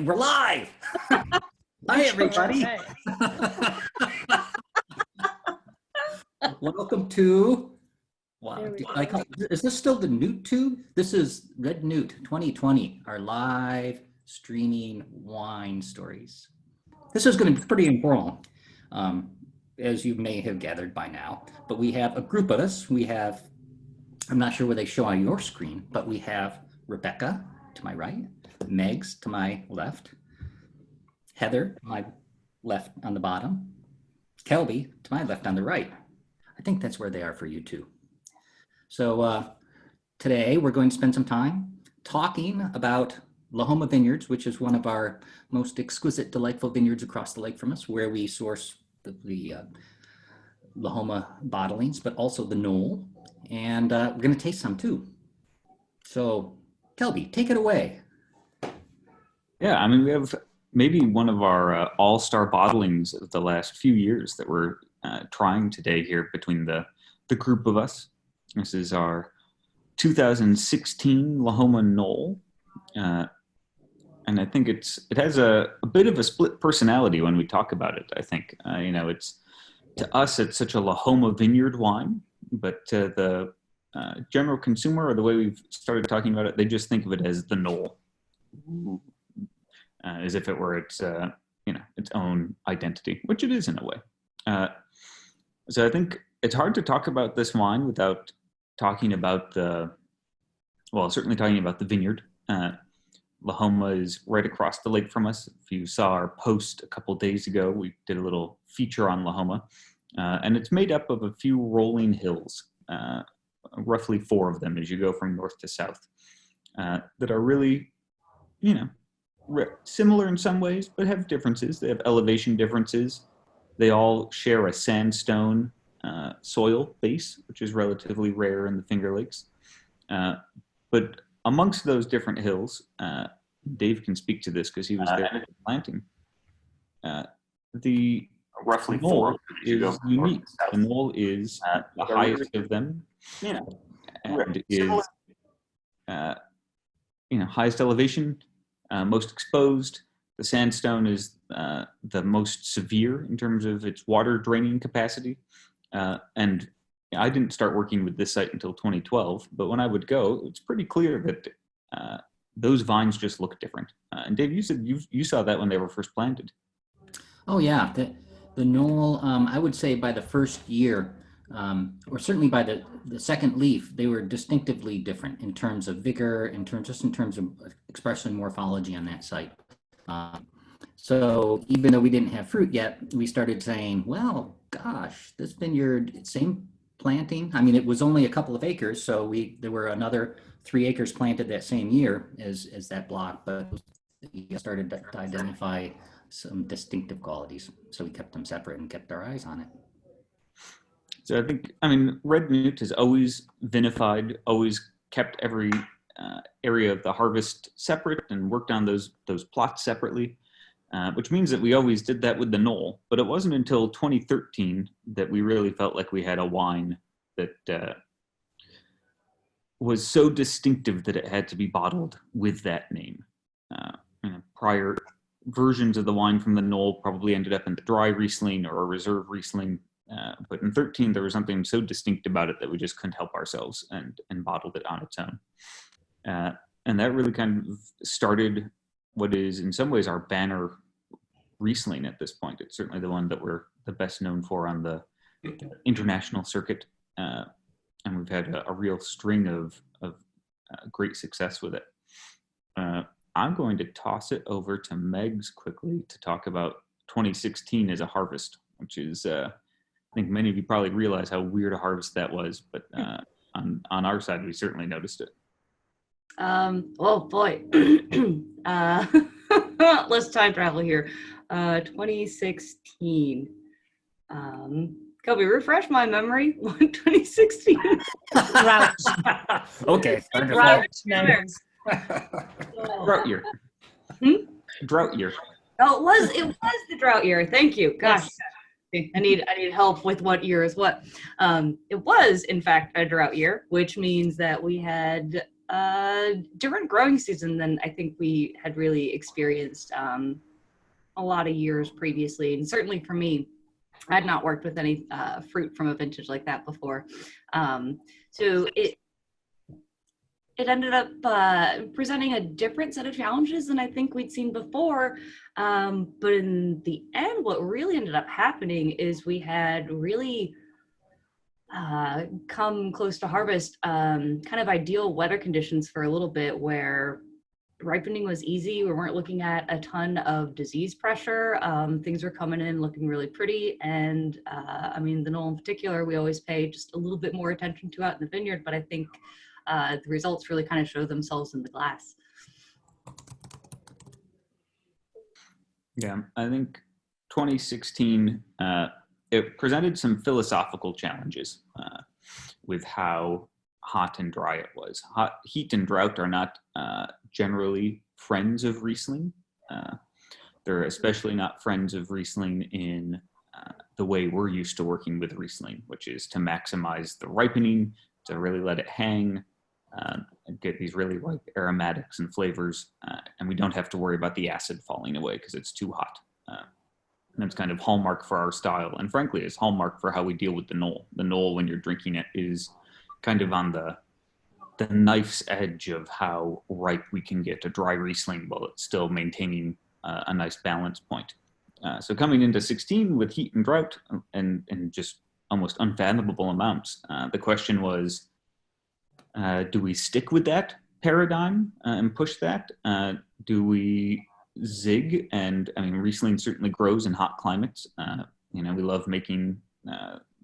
We're live. Hi, everybody. Welcome to, is this still the Newt tube? This is Red Newt 2020, our live streaming wine stories. This is going to be pretty informal, as you may have gathered by now, but we have a group of us. We have, I'm not sure where they show on your screen, but we have Rebecca to my right, Megs to my left, Heather to my left on the bottom, Kelby to my left on the right. I think that's where they are for you too. So today we're going to spend some time talking about Lahoma Vineyards, which is one of our most exquisite, delightful vineyards across the lake from us, where we source the Lahoma bottlings, but also the Knoll. And we're going to taste some too. So Kelby, take it away. Yeah, I mean, we have maybe one of our all-star bottlings of the last few years that we're trying today here between the group of us. This is our 2016 Lahoma Knoll. And I think it has a bit of a split personality when we talk about it, I think. It's, to us, it's such a Lahoma Vineyard wine, but to the general consumer, or the way we've started talking about it, they just think of it as the Knoll. As if it were its own identity, which it is in a way. So I think it's hard to talk about this wine without talking about certainly talking about the vineyard. Lahoma is right across the lake from us. If you saw our post a couple days ago, we did a little feature on Lahoma, and it's made up of a few rolling hills, roughly 4 of them as you go from north to south, that are really, similar in some ways, but have differences. They have elevation differences. They all share a sandstone soil base, which is relatively rare in the Finger Lakes. But amongst those different hills, Dave can speak to this because he was there planting. The roughly Knoll 4 is unique. The Knoll is the highest of them, and is highest elevation. Most exposed. The sandstone is the most severe in terms of its water draining capacity. And I didn't start working with this site until 2012, but when I would go, it's pretty clear that those vines just look different. And Dave, you said you saw that when they were first planted. Oh yeah, the Knoll, I would say by the first year, or certainly by the second leaf, they were distinctively different in terms of vigor, in terms of expression morphology on that site. So even though we didn't have fruit yet, we started saying, well, gosh, this vineyard, same planting. I mean, it was only a couple of acres, so there were another 3 acres planted that same year as that block, but we started to identify some distinctive qualities. So we kept them separate and kept our eyes on it. So Red Newt has always vinified, always kept every area of the harvest separate and worked on those plots separately, which means that we always did that with the Knoll. But it wasn't until 2013 that we really felt like we had a wine that was so distinctive that it had to be bottled with that name. Prior versions of the wine from the Knoll probably ended up in the dry Riesling or a reserve Riesling. But in 2013, there was something so distinct about it that we just couldn't help ourselves and bottled it on its own. And that really kind of started what is in some ways our banner Riesling at this point. It's certainly the one that we're the best known for on the international circuit. And we've had a real string of great success with it. I'm going to toss it over to Megs quickly to talk about 2016 as a harvest, which is, I think many of you probably realize how weird a harvest that was, but on our side, we certainly noticed it. Oh boy. Let's time travel here. 2016. Kobe, refresh my memory. 2016. Drought. Okay. Drought. Drought year. Drought year. Oh, it was the drought year. Thank you. Gosh. I need help with what year is what. It was, in fact, a drought year, which means that we had different growing season than I think we had really experienced a lot of years previously. And certainly for me, I had not worked with any fruit from a vintage like that before. So it ended up presenting a different set of challenges than I think we'd seen before. But in the end, what really ended up happening is we had really come close to harvest, kind of ideal weather conditions for a little bit where ripening was easy. We weren't looking at a ton of disease pressure. Things were coming in looking really pretty. And I mean, the Knoll in particular, we always pay just a little bit more attention to out in the vineyard, but I think the results really kind of show themselves in the glass. Yeah, I think 2016, it presented some philosophical challenges with how hot and dry it was. Heat and drought are not generally friends of Riesling. They're especially not friends of Riesling in the way we're used to working with Riesling, which is to maximize the ripening, to really let it hang, and get these really ripe aromatics and flavors, and we don't have to worry about the acid falling away because it's too hot. And that's kind of hallmark for our style, and frankly, it's hallmark for how we deal with the Knoll. The Knoll, when you're drinking it, is kind of on the knife's edge of how ripe we can get a dry Riesling while it's still maintaining a nice balance point. So coming into 16 with heat and drought and just almost unfathomable amounts, the question was, do we stick with that paradigm and push that? Do we zig? And I mean, Riesling certainly grows in hot climates. We love making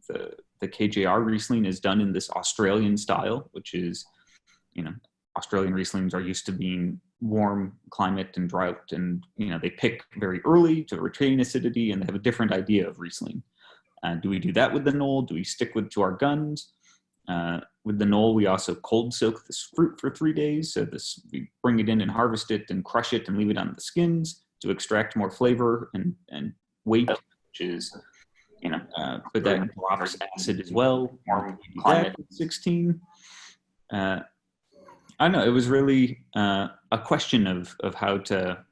the KJR Riesling is done in this Australian style, which is, Australian Rieslings are used to being warm climate and drought, and they pick very early to retain acidity, and they have a different idea of Riesling. Do we do that with the Knoll? Do we stick to our guns? With the Knoll, we also cold soak this fruit for 3 days. So we bring it in and harvest it and crush it and leave it on the skins to extract more flavor and weight, which is, but that drops acid as well. Climate 16. I don't know. It was really a question of how to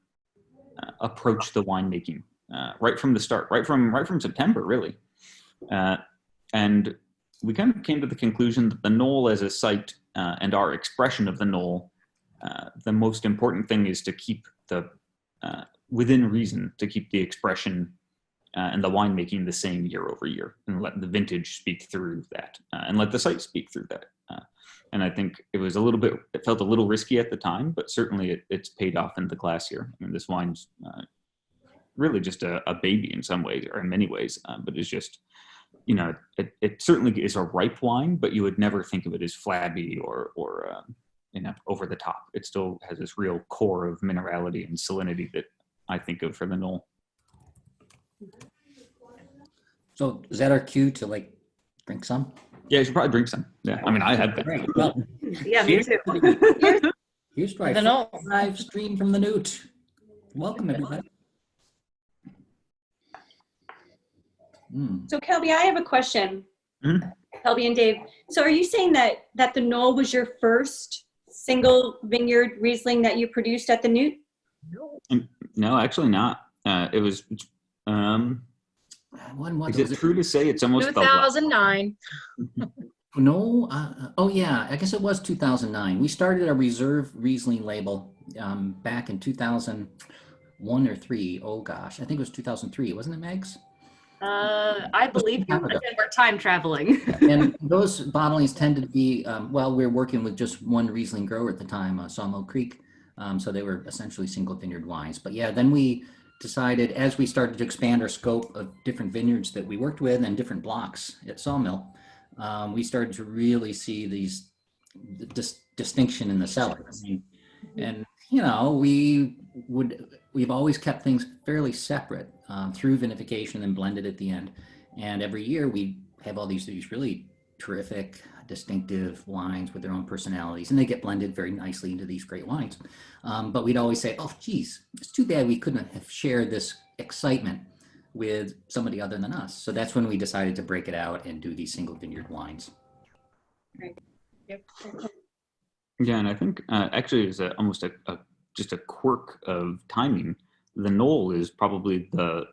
approach the winemaking right from the start, right from September, really, and we kind of came to the conclusion that the Knoll as a site and our expression of the Knoll, the most important thing is to keep within reason, to keep the expression and the winemaking the same year over year, and let the vintage speak through that, and let the site speak through that. And I think it felt a little risky at the time, but certainly it's paid off in the glass here. I mean, this wine's really just a baby in some ways, or in many ways, but it's just, it certainly is a ripe wine, but you would never think of it as flabby or over the top. It still has this real core of minerality and salinity that I think of for the Knoll. So is that our cue to drink some? Yeah, you should probably drink some. Yeah, I mean, I have been. Great. Well, Yeah, me too. here's to our The Knoll. live stream from the Newt. Welcome, everybody. So Kelby, I have a question. Mhm. Kelby and Dave. So are you saying that the Knoll was your first single vineyard Riesling that you produced at the Newt? No, actually not. It was. Is it true to say it's almost 2009. No. Oh, yeah. I guess it was 2009. We started a reserve Riesling label back in 2001 or 3. Oh, gosh. I think it was 2003. Wasn't it, Megs? I believe you. Again, we're time traveling. And those bottlings tended to be, we were working with just one Riesling grower at the time, Sawmill Creek. So they were essentially single vineyard wines. But yeah, then we decided, as we started to expand our scope of different vineyards that we worked with and different blocks at Sawmill, we started to really see this distinction in the cellar. And we've always kept things fairly separate through vinification and blended at the end. And every year we have all these really terrific, distinctive wines with their own personalities, and they get blended very nicely into these great wines. But we'd always say, oh, geez, it's too bad we couldn't have shared this excitement with somebody other than us. So that's when we decided to break it out and do these single vineyard wines. Right. Yep. Yeah, and I think actually is almost just a quirk of timing. The Knoll is probably the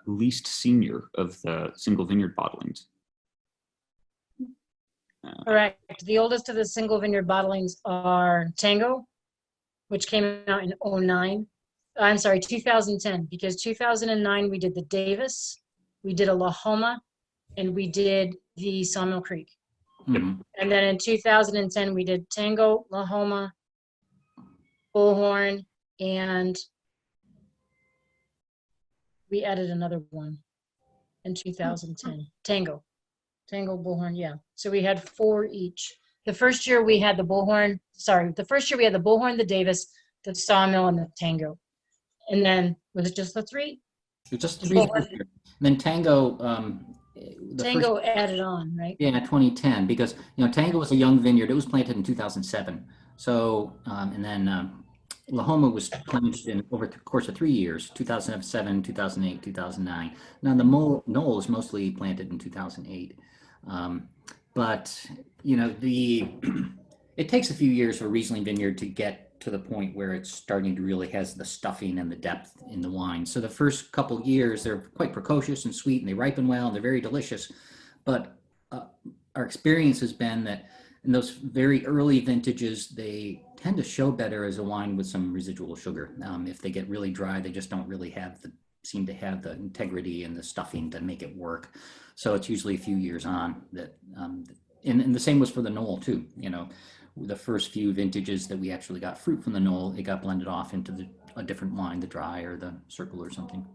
least senior of the single vineyard bottlings. Correct. The oldest of the single vineyard bottlings are Tango, which came out in 09. I'm sorry, 2010, because 2009 we did the Davis, we did a Lahoma, and we did the Sawmill Creek. Mhm. And then in 2010, we did Tango, Lahoma, Bullhorn, and we added another one in 2010. Tango, Bullhorn, yeah. So we had 4 each. The first year we had the Bullhorn, the Davis, the Sawmill, and the Tango. And then, was it just the 3? It's just 3 the first year. And then Tango, Tango added on, right? yeah, 2010, because Tango was a young vineyard. It was planted in 2007. So and then Lahoma was planted in over the course of 3 years: 2007, 2008, 2009. Now the Knoll is mostly planted in 2008, but it takes a few years for a Riesling vineyard to get to the point where it's starting to really has the stuffing and the depth in the wine. So the first couple years, they're quite precocious and sweet, and they ripen well, and they're very delicious. But our experience has been that in those very early vintages, they tend to show better as a wine with some residual sugar. If they get really dry, they just don't really seem to have the integrity and the stuffing to make it work. So it's usually a few years on that. And the same was for the Knoll too. The first few vintages that we actually got fruit from the Knoll, it got blended off into a different wine, the dry or the circle or something.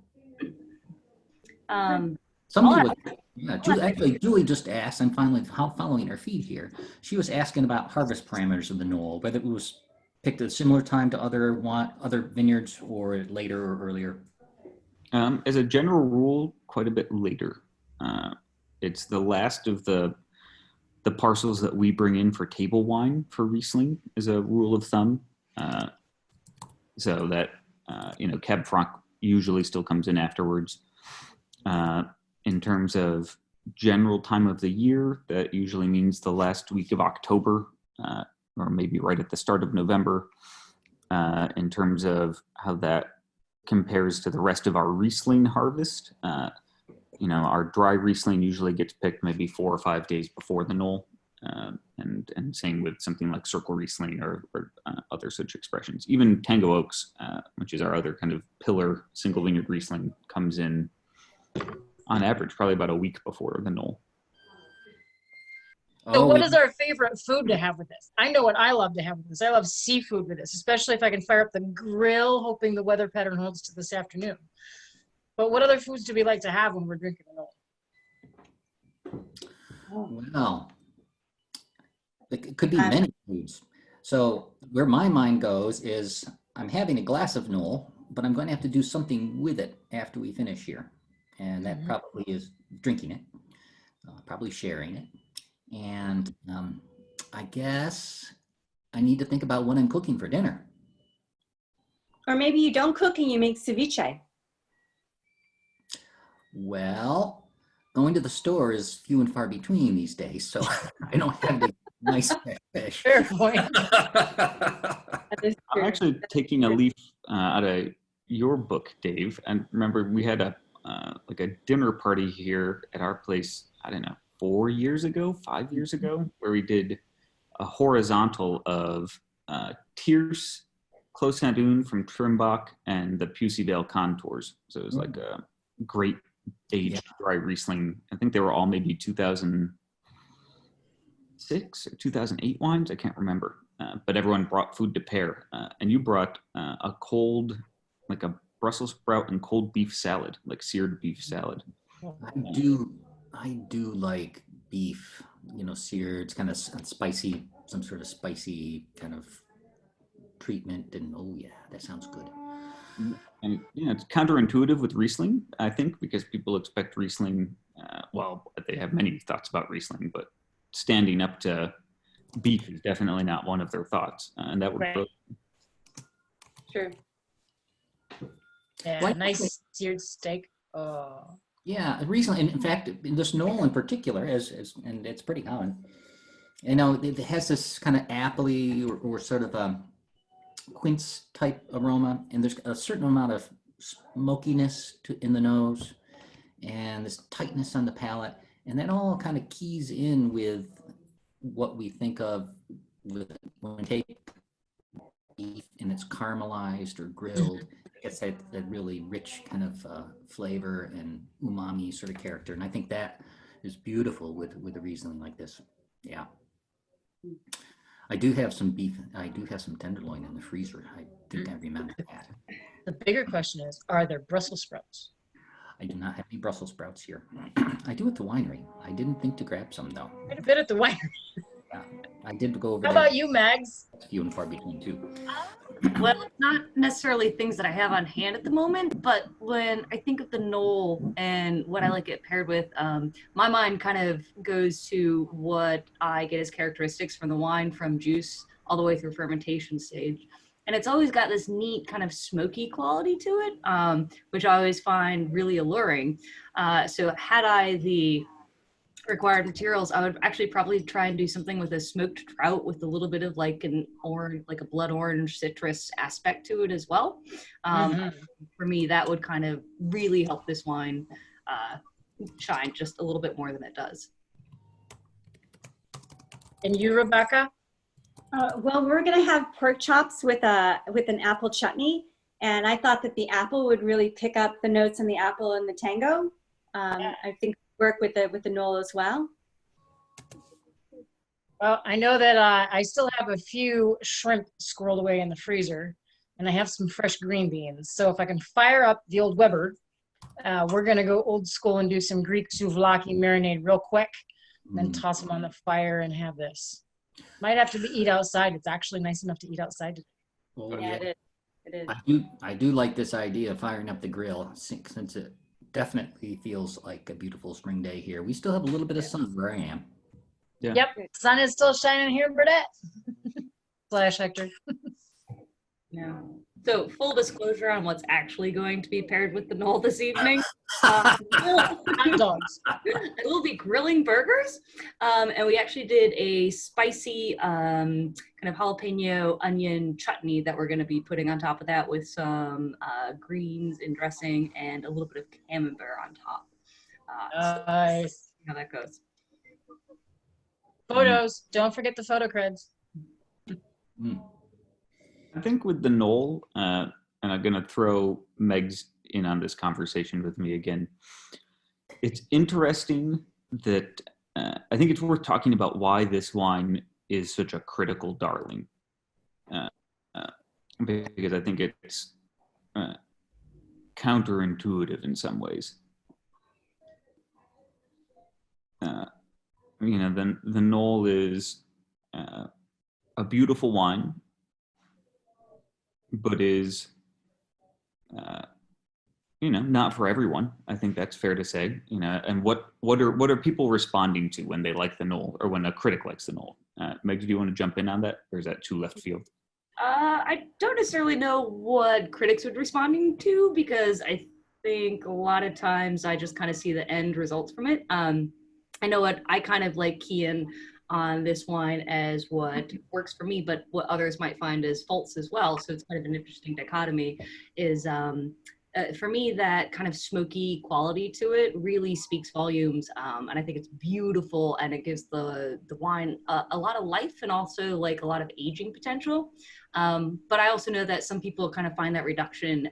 Julie just asked, I'm finally following her feed here. She was asking about harvest parameters of the Knoll, whether it was picked at a similar time to other vineyards or later or earlier. As a general rule, quite a bit later. It's the last of the parcels that we bring in for table wine for Riesling is a rule of thumb. So that, Cab Franc usually still comes in afterwards. In terms of general time of the year, that usually means the last week of October, or maybe right at the start of November. In terms of how that compares to the rest of our Riesling harvest, our dry Riesling usually gets picked maybe 4 or 5 days before the Knoll, and same with something like Circle Riesling or other such expressions. Even Tango Oaks, which is our other kind of pillar single vineyard Riesling, comes in on average probably about a week before the Knoll. So what is our favorite food to have with this? I know what I love to have with this. I love seafood with this, especially if I can fire up the grill, hoping the weather pattern holds to this afternoon. But what other foods do we like to have when we're drinking the Knoll? Well, it could be many foods. So where my mind goes is I'm having a glass of Knoll, but I'm going to have to do something with it after we finish here. And that probably is drinking it, probably sharing it. And I guess I need to think about what I'm cooking for dinner. Or maybe you don't cook and you make ceviche. Well, going to the store is few and far between these days, so I don't have the nice fish. Fair point. I'm actually taking a leaf out of your book, Dave. And remember, we had a dinner party here at our place, I don't know, 5 years ago, where we did a horizontal of Tierce, Clos Saint-Dune from Trimbach, and the Pusey Vale contours. So it was like a great aged dry Riesling. I think they were all maybe 2006 or 2008 wines. I can't remember. But everyone brought food to pair. And you brought a cold, like a Brussels sprout and cold beef salad, like seared beef salad. I do like beef, seared. It's kind of spicy, some sort of spicy kind of treatment. And oh yeah, that sounds good. And it's counterintuitive with Riesling, I think, because people expect Riesling, they have many thoughts about Riesling, but standing up to beef is definitely not one of their thoughts. And that would Right. True. Yeah, nice seared steak. Oh. Yeah, Riesling, and in fact, this Knoll in particular, and it's pretty common, You know, it has this kind of appley or sort of a quince type aroma, and there's a certain amount of smokiness in the nose, and this tightness on the palate, and that all kind of keys in with what we think of with when we take beef and it's caramelized or grilled. It gets that really rich kind of flavor and umami sort of character, and I think that is beautiful with a Riesling like this. Yeah. I do have some beef. I do have some tenderloin in the freezer. I think I remember that. The bigger question is, are there Brussels sprouts? I do not have any Brussels sprouts here. I do at the winery. I didn't think to grab some though. Quite a bit at the winery. Yeah, I did go over How there. about you, Mags? It's few and far between too. Well, it's not necessarily things that I have on hand at the moment, but when I think of the Knoll and what I like it paired with, my mind kind of goes to what I get as characteristics from the wine, from juice all the way through fermentation stage. And it's always got this neat kind of smoky quality to it, which I always find really alluring. So had I the required materials, I would actually probably try and do something with a smoked trout with a little bit of like an orange, like a blood orange citrus aspect to it as well. For me, that would kind of really help this wine shine just a little bit more than it does. And you, Rebecca? Well, we're going to have pork chops with an apple chutney, and I thought that the apple would really pick up the notes on the apple and the tango. I think work with the Knoll as well. Well, I know that I still have a few shrimp squirreled away in the freezer, and I have some fresh green beans. So if I can fire up the old Weber, we're going to go old school and do some Greek souvlaki marinade real quick, then toss them on the fire and have this. Might have to be eat outside. It's actually nice enough to eat outside today. Oh, Yeah, it is. I do like this idea of firing up the grill since it definitely feels like a beautiful spring day here. We still have a little bit of sun where I am. Yeah. Yep, sun is still shining here, Burdette. / Hector. Yeah. So full disclosure on what's actually going to be paired with the Knoll this evening. Hot dogs. We'll be grilling burgers. And we actually did a spicy kind of jalapeno onion chutney that we're going to be putting on top of that with some greens and dressing and a little bit of camembert on top. Nice. So how that goes. Photos. Don't forget the photo creds. I think with the Knoll, and I'm going to throw Megs in on this conversation with me again. It's interesting that I think it's worth talking about why this wine is such a critical darling. Because I think it's counterintuitive in some ways. You know, the Knoll is a beautiful wine, but is, you know, not for everyone. I think that's fair to say. You know, and what are people responding to when they like the Knoll, or when a critic likes the Knoll? Meg, do you want to jump in on that, or is that too left field? I don't necessarily know what critics would be responding to, because I think a lot of times I just kind of see the end results from it. I know what I kind of like key in on this wine as what works for me, but what others might find as faults as well. So it's kind of an interesting dichotomy. Is for me, that kind of smoky quality to it really speaks volumes, and I think it's beautiful, and it gives the wine a lot of life and also like a lot of aging potential. But I also know that some people kind of find that reduction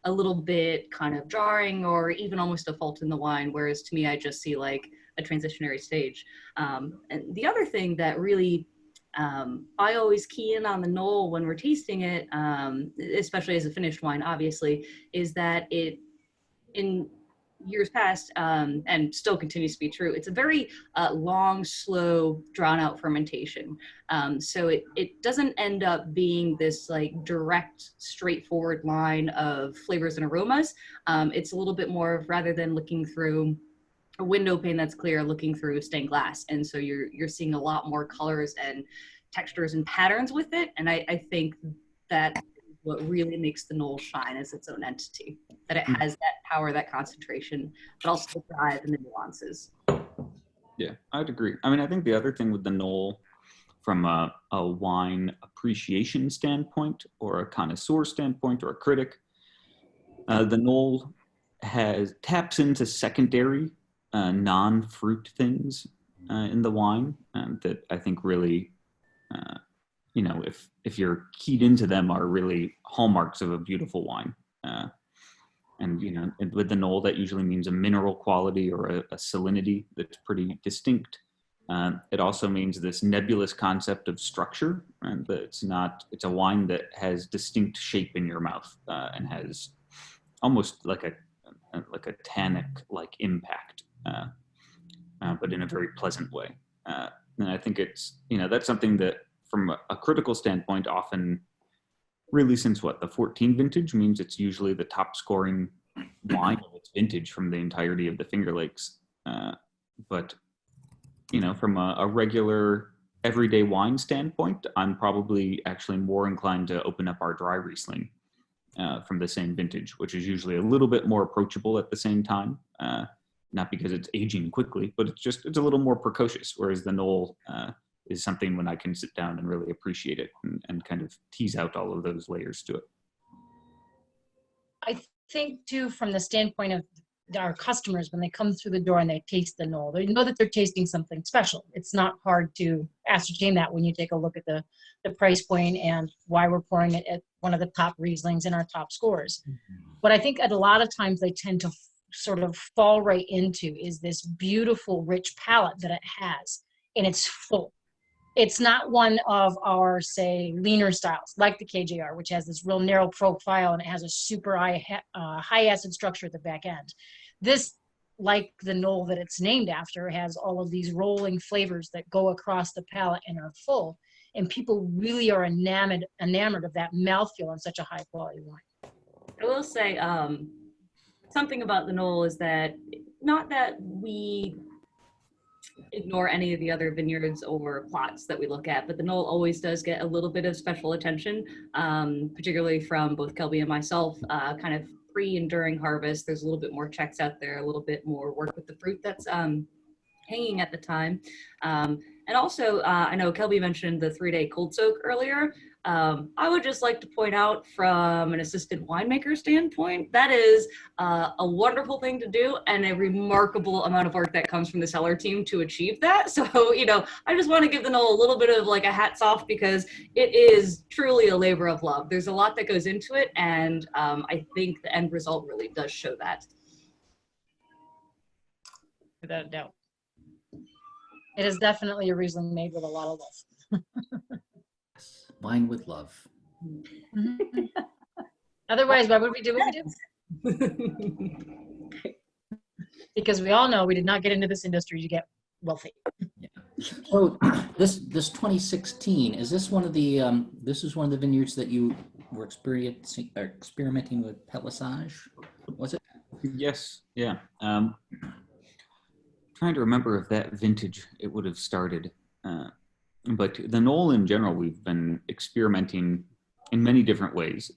a little bit kind of jarring, or even almost a fault in the wine, whereas to me, I just see like a transitionary stage. And the other thing that really I always key in on the Knoll when we're tasting it, especially as a finished wine, obviously, is that it, in years past, and still continues to be true, it's a very long, slow, drawn-out fermentation. So it doesn't end up being this like direct, straightforward line of flavors and aromas. It's a little bit more of, rather than looking through a window pane that's clear, looking through stained glass. And so you're seeing a lot more colors and textures and patterns with it. And I think that what really makes the Knoll shine as its own entity, that it has that power, that concentration, but also the drive and the nuances. Yeah, I'd agree. I mean, I think the other thing with the Knoll, from a wine appreciation standpoint, or a connoisseur standpoint, or a critic, the Knoll taps into secondary non-fruit things in the wine that I think really, if you're keyed into them, are really hallmarks of a beautiful wine. And with the Knoll, that usually means a mineral quality or a salinity that's pretty distinct. It also means this nebulous concept of structure, and that it's a wine that has distinct shape in your mouth and has almost like a tannic like impact, but in a very pleasant way. And I think that's something that, from a critical standpoint, often, really since the 14 vintage, means it's usually the top scoring wine of its vintage from the entirety of the Finger Lakes. But from a regular everyday wine standpoint, I'm probably actually more inclined to open up our dry Riesling from the same vintage, which is usually a little bit more approachable at the same time. Not because it's aging quickly, but it's a little more precocious, whereas the Knoll is something when I can sit down and really appreciate it and kind of tease out all of those layers to it. I think too, from the standpoint of our customers, when they come through the door and they taste the Knoll, they know that they're tasting something special. It's not hard to ascertain that when you take a look at the price point and why we're pouring it at one of the top Rieslings in our top scores. But I think at a lot of times they tend to sort of fall right into is this beautiful, rich palate that it has, and it's full. It's not one of our, say, leaner styles like the KJR, which has this real narrow profile and it has a super high acid structure at the back end. This, like the Knoll that it's named after, has all of these rolling flavors that go across the palate and are full. And people really are enamored of that mouthfeel on such a high quality wine. I will say something about the Knoll is that, not that we ignore any of the other vineyards or plots that we look at, but the Knoll always does get a little bit of special attention, particularly from both Kelby and myself, kind of pre and during harvest. There's a little bit more checks out there, a little bit more work with the fruit that's hanging at the time. And also, I know Kelby mentioned the 3-day cold soak earlier. I would just like to point out, from an assistant winemaker standpoint, that is a wonderful thing to do and a remarkable amount of work that comes from the cellar team to achieve that. So, I just want to give the Knoll a little bit of like a hats off, because it is truly a labor of love. There's a lot that goes into it, and I think the end result really does show that. Without a doubt. It is definitely a Riesling made with a lot of love. Wine with love. Otherwise, why would we do what we do? Because we all know we did not get into this industry to get wealthy. Yeah. So this 2016, is this one of the this is one of the vineyards that you were experimenting with pelissage? Was it? Yes. Yeah. Trying to remember if that vintage it would have started. But the Knoll in general, we've been experimenting in many different ways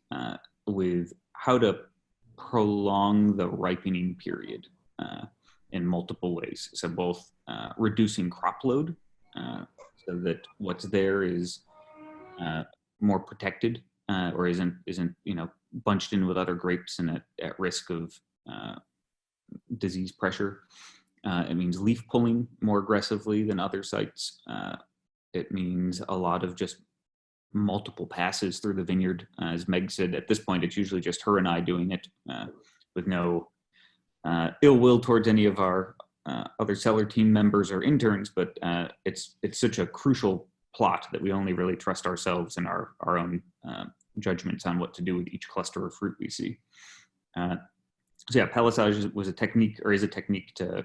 with how to prolong the ripening period in multiple ways. So both reducing crop load so that what's there is more protected or isn't bunched in with other grapes and at risk of disease pressure. It means leaf pulling more aggressively than other sites. It means a lot of just multiple passes through the vineyard. As Meg said, at this point, it's usually just her and I doing it with no ill will towards any of our other cellar team members or interns, but it's such a crucial plot that we only really trust ourselves and our own judgments on what to do with each cluster of fruit we see. So yeah, pelissage was a technique, or is a technique, to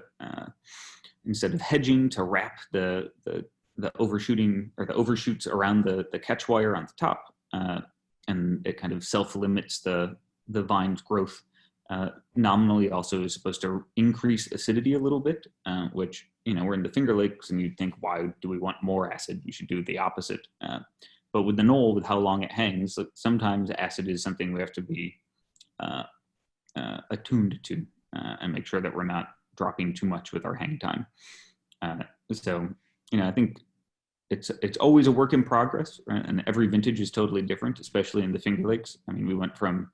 instead of hedging, to wrap the overshooting or the overshoots around the catch wire on the top, and it kind of self-limits the vine's growth. Nominally also is supposed to increase acidity a little bit, which, we're in the Finger Lakes and you'd think, why do we want more acid? You should do the opposite. But with the Knoll, with how long it hangs, sometimes acid is something we have to be attuned to and make sure that we're not dropping too much with our hang time. So, I think it's always a work in progress, right? And every vintage is totally different, especially in the Finger Lakes. I mean, we went from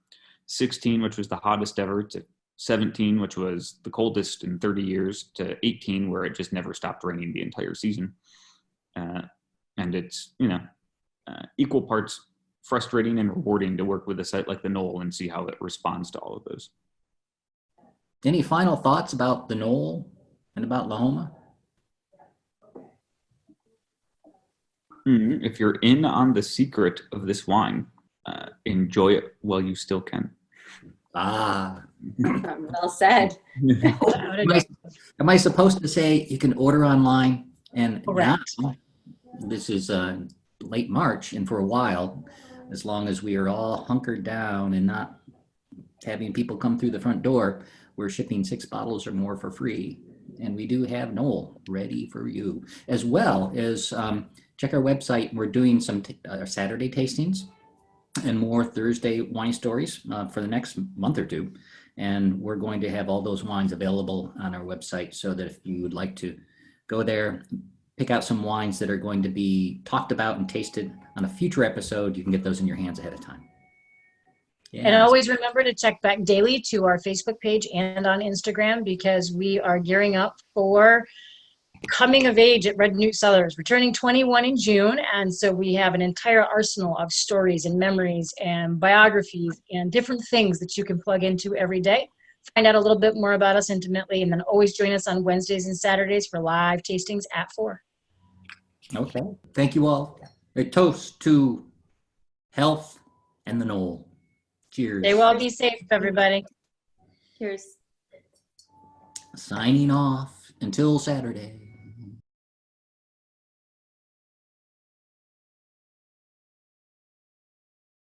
16, which was the hottest ever, to 17, which was the coldest in 30 years, to 18, where it just never stopped raining the entire season. And it's, equal parts frustrating and rewarding to work with a site like the Knoll and see how it responds to all of those. Any final thoughts about the Knoll and about Lahoma? If you're in on the secret of this wine, enjoy it while you still can. Ah. Well said. Am I supposed to say you can order online? And Correct. now, this is late March, and for a while, as long as we are all hunkered down and not having people come through the front door, we're shipping 6 bottles or more for free. And we do have Knoll ready for you, as well as check our website. We're doing some Saturday tastings and more Thursday wine stories for the next month or two. And we're going to have all those wines available on our website, so that if you would like to go there, pick out some wines that are going to be talked about and tasted on a future episode, you can get those in your hands ahead of time. Yeah. And always remember to check back daily to our Facebook page and on Instagram, because we are gearing up for coming of age at Red Newt Cellars. We're turning 21 in June, and so we have an entire arsenal of stories and memories and biographies and different things that you can plug into every day. Find out a little bit more about us intimately, and then always join us on Wednesdays and Saturdays for live tastings at 4. Okay. Thank you all. A toast to health and the Knoll. Cheers. Stay well, be safe, everybody. Cheers. Signing off until Saturday.